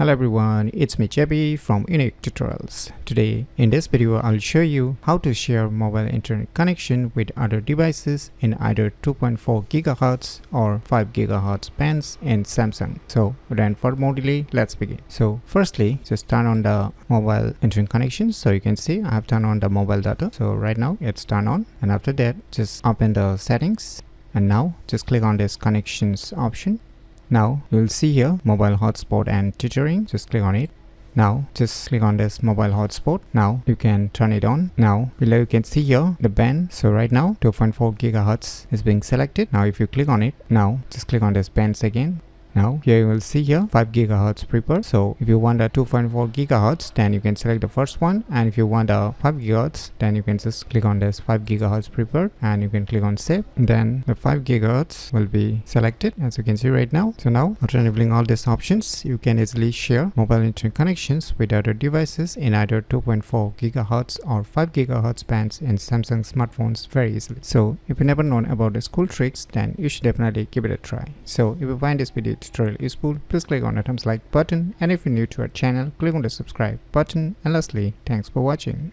Hello everyone, it's me JB from UniqueTutorials. Today in this video I'll show you how to share mobile internet connection with other devices in either 2.4 GHz or 5 GHz bands in Samsung. So without further delay, let's begin. So firstly, just turn on the mobile internet connection. So you can see I have turned on the mobile data. So right now it's turned on, and after that just open the settings, and now just click on this connections option. Now you will see here mobile hotspot and tethering. Just click on it. Now just click on this mobile hotspot. Now you can turn it on. Now below you can see here the band. So right now 2.4 GHz is being selected. Now if you click on it, now just click on this bands again. Now here you will see here 5 GHz prepared. So if you want a 2.4 GHz, then you can select the first one, and if you want a 5 GHz, then you can just click on this 5 GHz prepared and you can click on save. Then the 5 GHz will be selected, as you can see right now. So now after enabling all these options, you can easily share mobile internet connections with other devices in either 2.4 GHz or 5 GHz bands in Samsung smartphones very easily. So if you never known about these cool tricks, then you should definitely give it a try. So if you find this video tutorial useful, please click on the thumbs like button, and if you're new to our channel, click on the subscribe button, and lastly, thanks for watching.